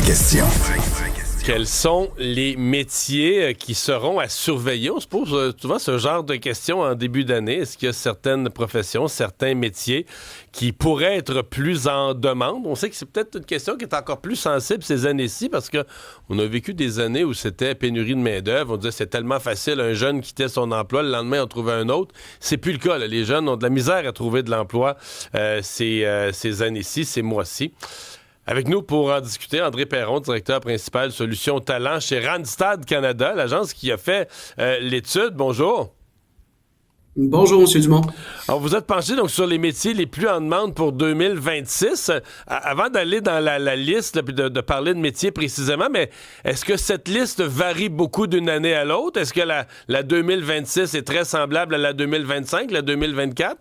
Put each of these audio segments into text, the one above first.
question. Quels sont les métiers qui seront à surveiller? On se pose souvent ce genre de questions en début d'année. Est-ce qu'il y a certaines professions, certains métiers qui pourraient être plus en demande? On sait que c'est peut-être une question qui est encore plus sensible ces années-ci parce qu'on a vécu des années où c'était pénurie de main-d'œuvre. On disait c'est tellement facile, un jeune quittait son emploi, le lendemain on trouvait un autre. C'est plus le cas, là. Les jeunes ont de la misère à trouver de l'emploi ces années-ci, ces mois-ci. Avec nous pour en discuter, André Perron, directeur principal Solutions Talent chez Randstad Canada, l'agence qui a fait l'étude. Bonjour. Bonjour, M. Dumont. Alors, vous êtes penché donc sur les métiers les plus en demande pour 2026. Avant d'aller dans la liste et de parler de métiers précisément, mais est-ce que cette liste varie beaucoup d'une année à l'autre? Est-ce que la 2026 est très semblable à la 2025, la 2024?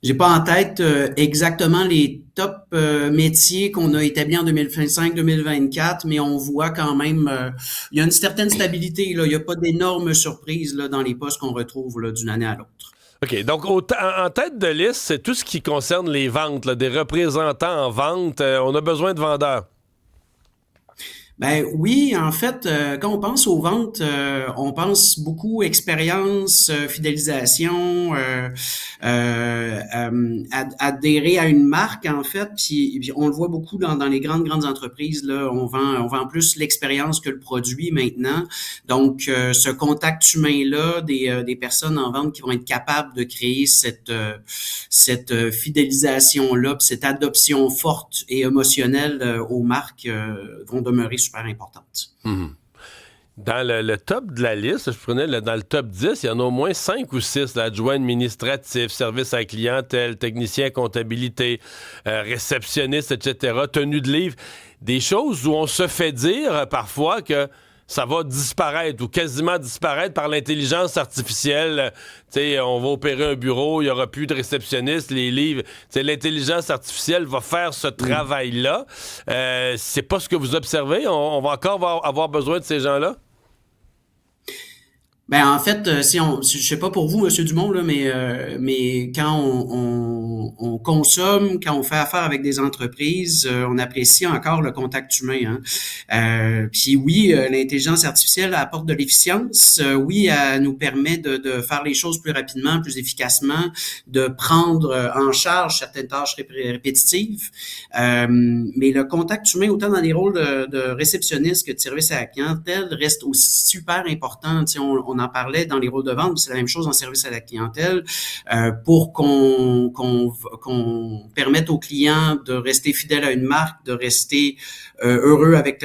J'ai pas en tête exactement les top métiers qu'on a établis en 2025-2024, mais on voit quand même il y a une certaine stabilité. Là. Il n'y a pas d'énormes surprises là, dans les postes qu'on retrouve là, d'une année à l'autre. OK. Donc, en tête de liste, c'est tout ce qui concerne les ventes, là, des représentants en vente. On a besoin de vendeurs. Ben oui, en fait, quand on pense aux ventes, on pense beaucoup expérience, fidélisation, adhérer à une marque en fait. Puis on le voit beaucoup dans les grandes entreprises là. On vend plus l'expérience que le produit maintenant. Donc ce contact humain là, des personnes en vente qui vont être capables de créer cette fidélisation là, puis cette adoption forte et émotionnelle aux marques vont demeurer super importante. Mmh. Dans le top de la liste, je prenais dans le top 10, il y en a au moins 5 ou 6, adjoints administratifs, service à la clientèle, technicien comptabilité, réceptionniste, etc., tenue de livre. Des choses où on se fait dire parfois que ça va disparaître ou quasiment disparaître par l'intelligence artificielle. On va opérer un bureau, il n'y aura plus de réceptionniste, les livres. L'intelligence artificielle va faire ce travail-là. C'est pas ce que vous observez? On va encore avoir besoin de ces gens-là? Ben en fait, je sais pas pour vous, Monsieur Dumont, là, mais quand on consomme, quand on fait affaire avec des entreprises, on apprécie encore le contact humain. Hein. Puis oui, l'intelligence artificielle apporte de l'efficience. Oui, elle nous permet de faire les choses plus rapidement, plus efficacement, de prendre en charge certaines tâches répétitives. Mais le contact humain, autant dans les rôles de réceptionniste que de service à la clientèle, reste aussi super important. On en parlait dans les rôles de vente, c'est la même chose en service à la clientèle, pour qu'on permette aux clients de rester fidèles à une marque, de rester heureux avec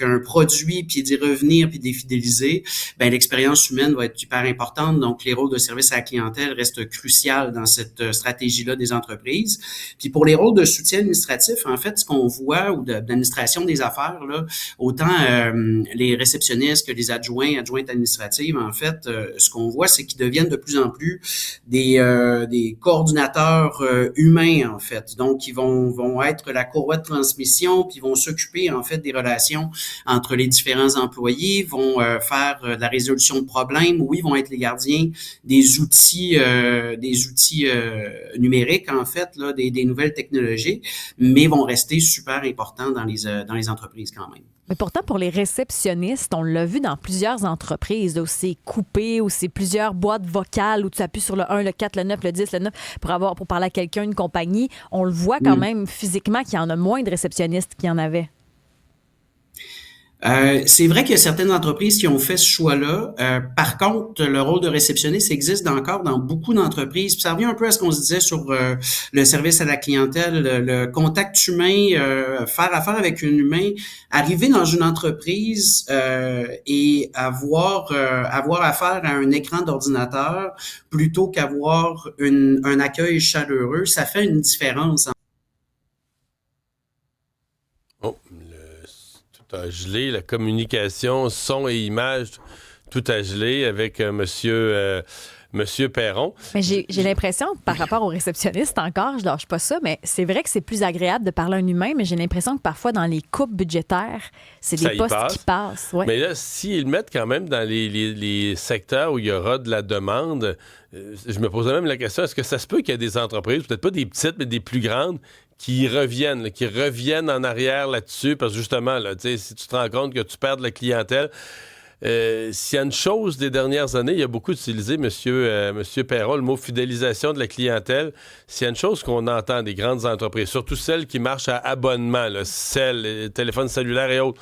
un produit, puis d'y revenir, puis d'y fidéliser. Ben l'expérience humaine va être super importante, donc les rôles de service à la clientèle restent cruciaux dans cette stratégie-là des entreprises. Puis pour les rôles de soutien administratif, en fait, ce qu'on voit, ou d'administration des affaires, là, autant les réceptionnistes que les adjointes administratives, en fait, ce qu'on voit, c'est qu'ils deviennent de plus en plus des coordinateurs humains, en fait. Donc, ils vont être la courroie de transmission, puis ils vont s'occuper, en fait, des relations entre les différents employés, vont faire de la résolution de problèmes, oui, vont être les gardiens des outils numériques, en fait, là, des nouvelles technologies, mais vont rester super importants dans les entreprises quand même. Mais pourtant, pour les réceptionnistes, on l'a vu dans plusieurs entreprises, là, où c'est coupé, où c'est plusieurs boîtes vocales, où tu appuies sur le 1, le 4, le 9, le 10, le 9 pour parler à quelqu'un, une compagnie. On le voit quand même physiquement qu'il y en a moins de réceptionnistes qu'il y en avait. C'est vrai qu'il y a certaines entreprises qui ont fait ce choix-là. Par contre, le rôle de réceptionniste existe encore dans beaucoup d'entreprises. Puis ça revient un peu à ce qu'on se disait sur le service à la clientèle, le contact humain, faire affaire avec un humain, arriver dans une entreprise et avoir affaire à un écran d'ordinateur plutôt qu'avoir un accueil chaleureux, ça fait une différence. Tout a gelé, la communication, son et image, tout a gelé avec Monsieur Perron. Mais j'ai l'impression, par rapport aux réceptionnistes encore, je lâche pas ça, mais c'est vrai que c'est plus agréable de parler à un humain, mais j'ai l'impression que parfois, dans les coupes budgétaires, c'est des postes qui passent. Ouais. Mais là, s'ils le mettent quand même dans les secteurs où il y aura de la demande, je me posais même la question, est-ce que ça se peut qu'il y ait des entreprises, peut-être pas des petites, mais des plus grandes, qui reviennent en arrière là-dessus, parce que justement, là, si tu te rends compte que tu perds de la clientèle, s'il y a une chose des dernières années, il y a beaucoup utilisé, Monsieur Perron, le mot fidélisation de la clientèle. S'il y a une chose qu'on entend des grandes entreprises, surtout celles qui marchent à abonnement, là, les téléphones cellulaires et autres,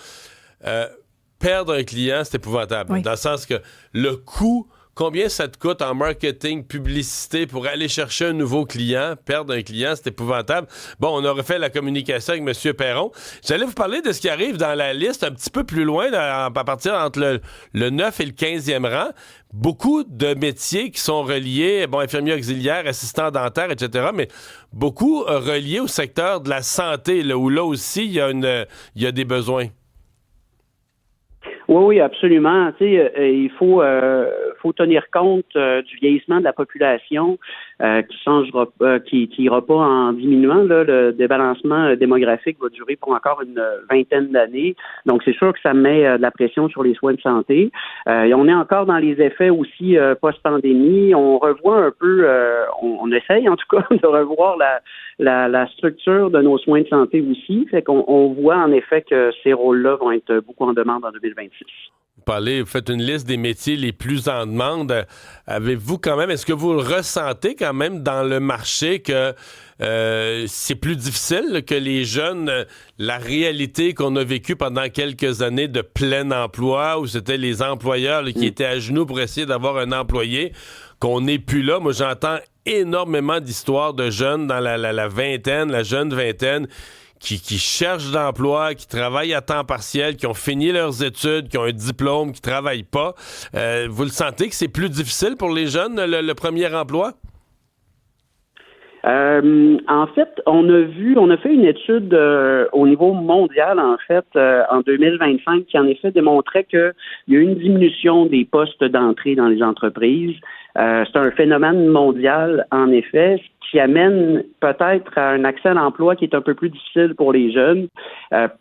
perdre un client, c'est épouvantable. Oui. Dans le sens que le coût, combien ça te coûte en marketing, publicité pour aller chercher un nouveau client, perdre un client, c'est épouvantable. Bon, on a refait la communication avec M. Perron. J'allais vous parler de ce qui arrive dans la liste un petit peu plus loin, à partir entre le 9 et le 15e rang. Beaucoup de métiers qui sont reliés, infirmiers auxiliaires, assistants dentaires, etc., mais beaucoup reliés au secteur de la santé, là, où là aussi, il y a des besoins. Oui, absolument. Il faut tenir compte du vieillissement de la population qui ira pas en diminuant. Là, le débalancement démographique va durer pour encore une vingtaine d'années. Donc, c'est sûr que ça met de la pression sur les soins de santé. Et on est encore dans les effets aussi post-pandémie. On revoit un peu, on essaye en tout cas de revoir la structure de nos soins de santé aussi. Fait qu'on voit en effet que ces rôles-là vont être beaucoup en demande en 2026. Vous faites une liste des métiers les plus en demande. Avez-vous quand même, est-ce que vous le ressentez quand même dans le marché que c'est plus difficile que les jeunes, la réalité qu'on a vécue pendant quelques années de plein emploi, où c'était les employeurs là, qui étaient à genoux pour essayer d'avoir un employé, qu'on n'est plus là. Moi, j'entends énormément d'histoires de jeunes dans la vingtaine, la jeune vingtaine, qui cherchent d'emploi, qui travaillent à temps partiel, qui ont fini leurs études, qui ont un diplôme, qui travaillent pas. Vous le sentez que c'est plus difficile pour les jeunes, le premier emploi? En fait, on a fait une étude au niveau mondial, en fait, en 2025, qui en effet démontrait qu'il y a eu une diminution des postes d'entrée dans les entreprises. C'est un phénomène mondial, en effet, qui amène peut-être à un accès à l'emploi qui est un peu plus difficile pour les jeunes.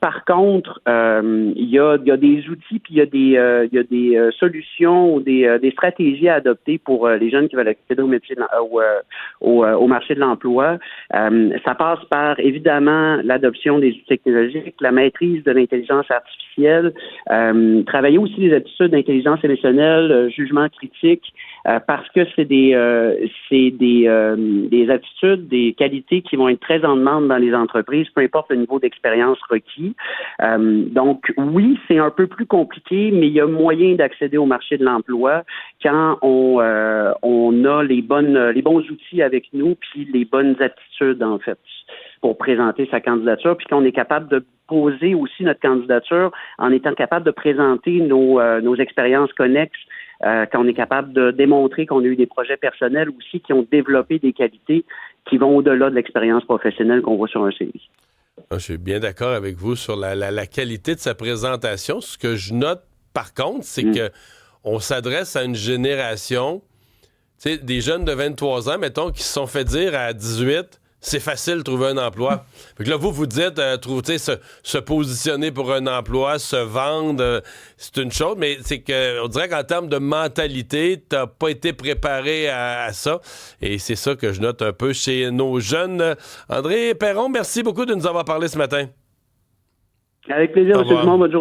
Par contre, il y a des outils puis il y a des solutions ou des stratégies à adopter pour les jeunes qui veulent accéder au métier au marché de l'emploi. Ça passe par évidemment l'adoption des outils technologiques, la maîtrise de l'intelligence artificielle, travailler aussi les aptitudes d'intelligence émotionnelle, jugement critique, parce que c'est des attitudes, des qualités qui vont être très en demande dans les entreprises, peu importe le niveau d'expérience requis. Donc, oui, c'est un peu plus compliqué, mais il y a moyen d'accéder au marché de l'emploi quand on a les bons outils avec nous, puis les bonnes aptitudes, en fait, pour présenter sa candidature, puis qu'on est capable de poser aussi notre candidature en étant capable de présenter nos expériences connexes, quand on est capable de démontrer qu'on a eu des projets personnels aussi qui ont développé des qualités qui vont au-delà de l'expérience professionnelle qu'on voit sur un CV. Je suis bien d'accord avec vous sur la qualité de sa présentation. Ce que je note, par contre, c'est que on s'adresse à une génération, des jeunes de 23 ans, mettons, qui se sont fait dire à 18... c'est facile de trouver un emploi. Fait que là, vous dites, se positionner pour un emploi, se vendre, c'est une chose, mais c'est qu'on dirait qu'en termes de mentalité, t'as pas été préparé à ça. Et c'est ça que je note un peu chez nos jeunes. André Perron, merci beaucoup de nous avoir parlé ce matin. Avec plaisir, M. Dumont. Bonne journée.